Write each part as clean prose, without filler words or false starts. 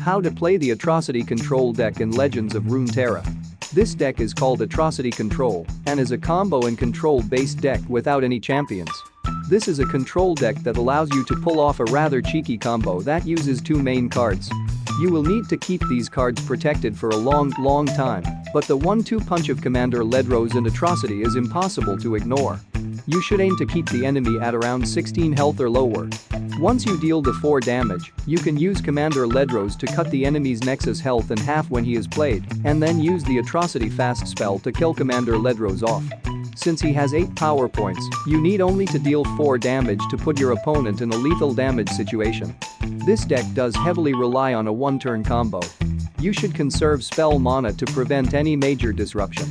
How to play the Atrocity Control Deck in Legends of Runeterra. This deck is called Atrocity Control and is a combo and control-based deck without any champions. This is a control deck that allows you to pull off a rather cheeky combo that uses two main cards. You will need to keep these cards protected for a long time, but the 1-2 punch of Commander Ledros and Atrocity is impossible to ignore. You should aim to keep the enemy at around 16 health or lower. Once you deal the 4 damage, you can use Commander Ledros to cut the enemy's Nexus health in half when he is played, and then use the Atrocity fast spell to kill Commander Ledros off. Since he has 8 power points, you need only to deal 4 damage to put your opponent in a lethal damage situation. This deck does heavily rely on a 1-turn combo. You should conserve spell mana to prevent any major disruption.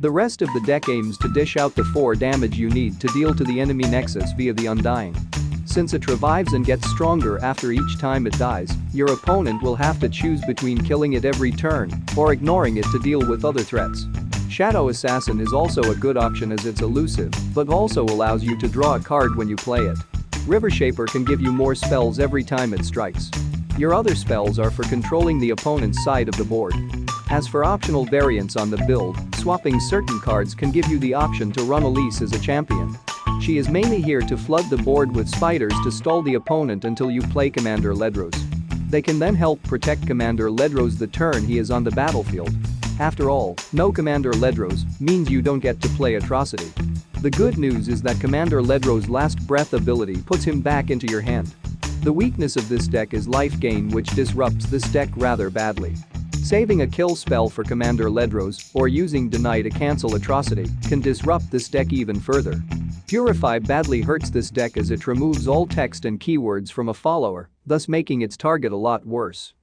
The rest of the deck aims to dish out the 4 damage you need to deal to the enemy Nexus via the Undying. Since it revives and gets stronger after each time it dies, your opponent will have to choose between killing it every turn or ignoring it to deal with other threats. Shadow Assassin is also a good option as it's elusive, but also allows you to draw a card when you play it. River Shaper can give you more spells every time it strikes. Your other spells are for controlling the opponent's side of the board. As for optional variants on the build, swapping certain cards can give you the option to run Elise as a champion. She is mainly here to flood the board with spiders to stall the opponent until you play Commander Ledros. They can then help protect Commander Ledros the turn he is on the battlefield. After all, no Commander Ledros means you don't get to play Atrocity. The good news is that Commander Ledros' Last Breath ability puts him back into your hand. The weakness of this deck is life gain, which disrupts this deck rather badly. Saving a kill spell for Commander Ledros or using Deny to cancel Atrocity can disrupt this deck even further. Purify badly hurts this deck as it removes all text and keywords from a follower, thus making its target a lot worse.